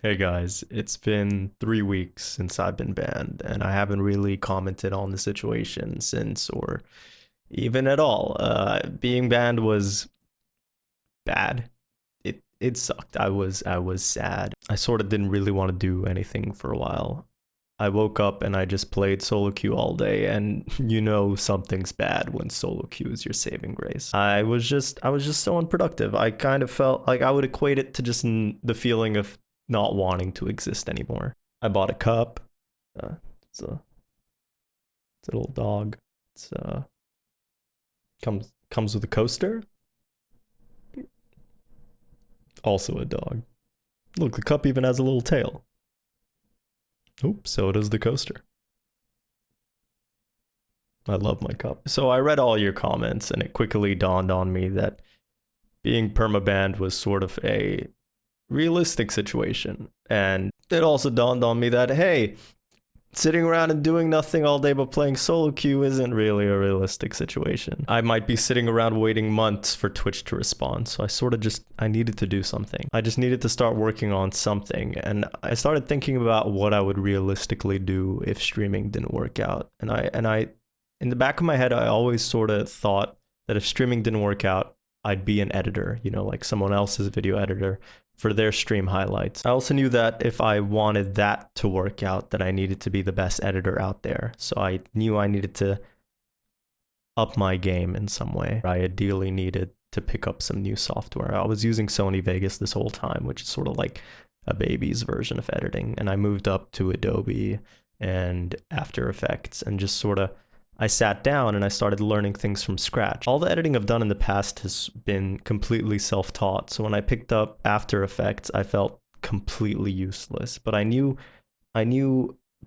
Hey guys, it's been 3 weeks since I've been banned, and I haven't really commented on the situation since, or even at all. Being banned was bad. It sucked. I was sad. I sort of didn't really want to do anything for a while. I woke up and I just played solo queue all day, and you know something's bad when solo queue is your saving grace. I was just so unproductive. I kind of felt like I would equate it to just the feeling of not wanting to exist anymore. I bought a cup. Uh, it's a it's a little dog. It's comes with a coaster. Also a dog. Look, the cup even has a little tail. Oops, so does the coaster. I love my cup. So I read all your comments, and it quickly dawned on me that being permabanned was sort of a realistic situation. And it also dawned on me that, hey, sitting around and doing nothing all day but playing solo queue isn't really a realistic situation. I might be sitting around waiting months for Twitch to respond, so I needed to do something. I just needed to start working on something, and I started thinking about what I would realistically do if streaming didn't work out. And I in the back of my head, I always sort of thought that if streaming didn't work out, I'd be an editor, like someone else's video editor for their stream highlights. I also knew that if I wanted that to work out, that I needed to be the best editor out there. So I knew I needed to up my game in some way. I ideally needed to pick up some new software. I was using Sony Vegas this whole time, which is sort of like a baby's version of editing. And I moved up to Adobe and After Effects and just sort of I sat down and I started learning things from scratch. All the editing I've done in the past has been completely self-taught. So when I picked up After Effects, I felt completely useless. But I knew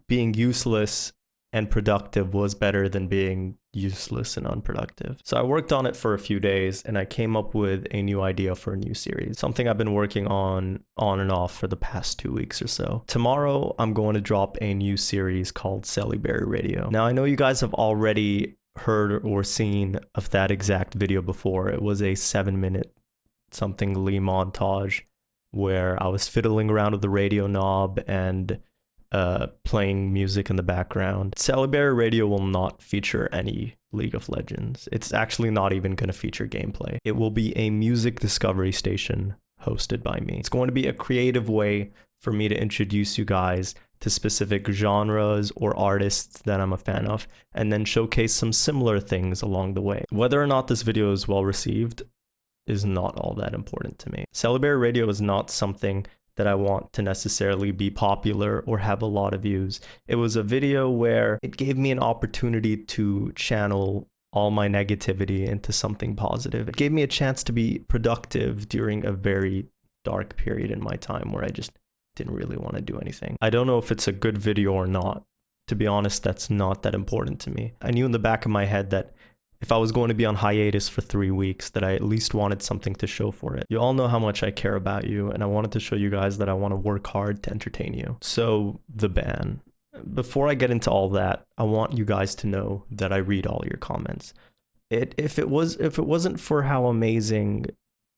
being useless and productive was better than being useless and unproductive. So I worked on it for a few days and I came up with a new idea for a new series, something I've been working on and off for the past 2 weeks or so. Tomorrow, I'm going to drop a new series called Cellybeary Radio. Now, I know you guys have already heard or seen of that exact video before. It was a 7-minute something Lee montage where I was fiddling around with the radio knob and playing music in the background. Cellybeary Radio will not feature any League of Legends. It's actually not even going to feature gameplay. It will be a music discovery station hosted by me. It's going to be a creative way for me to introduce you guys to specific genres or artists that I'm a fan of, and then showcase some similar things along the way. Whether or not this video is well received is not all that important to me. Cellybeary Radio is not something that I want to necessarily be popular or have a lot of views. It was a video where it gave me an opportunity to channel all my negativity into something positive. It gave me a chance to be productive during a very dark period in my time where I just didn't really want to do anything. I don't know if it's a good video or not. To be honest, that's not that important to me. I knew in the back of my head that if I was going to be on hiatus for 3 weeks, that I at least wanted something to show for it. You all know how much I care about you, and I wanted to show you guys that I want to work hard to entertain you. So, the ban. Before I get into all that, I want you guys to know that I read all your comments. If it wasn't for how amazing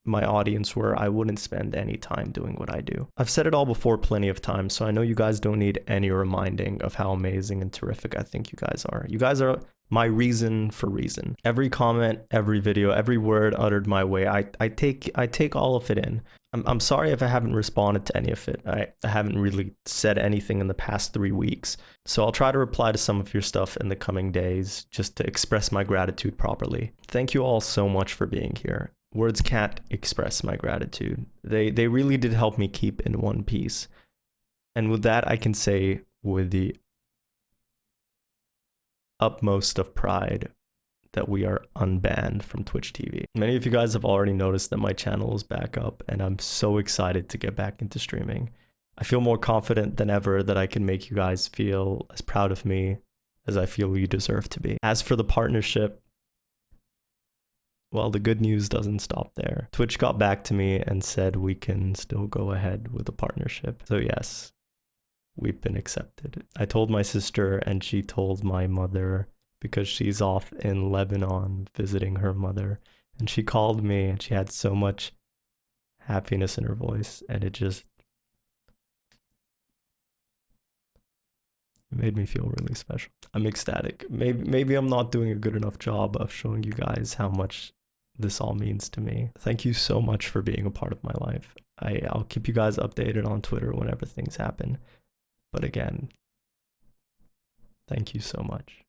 my audience were, I wouldn't spend any time doing what I do. I've said it all before plenty of times, so I know you guys don't need any reminding of how amazing and terrific I think you guys are. You guys are my reason for reason. Every comment, every video, every word uttered my way, I take all of it in. I'm sorry if I haven't responded to any of it. I haven't really said anything in the past 3 weeks. So I'll try to reply to some of your stuff in the coming days just to express my gratitude properly. Thank you all so much for being here. Words can't express my gratitude. They really did help me keep in one piece. And with that, I can say with the utmost of pride that we are unbanned from Twitch TV. Many of you guys have already noticed that my channel is back up, and I'm so excited to get back into streaming. I feel more confident than ever that I can make you guys feel as proud of me as I feel you deserve to be. As for the partnership, well, the good news doesn't stop there. Twitch got back to me and said we can still go ahead with the partnership. So yes, we've been accepted. I told my sister and she told my mother because she's off in Lebanon visiting her mother. And she called me and she had so much happiness in her voice, and it just It made me feel really special. I'm ecstatic. Maybe I'm not doing a good enough job of showing you guys how much this all means to me. Thank you so much for being a part of my life. I'll keep you guys updated on Twitter whenever things happen. But again, thank you so much.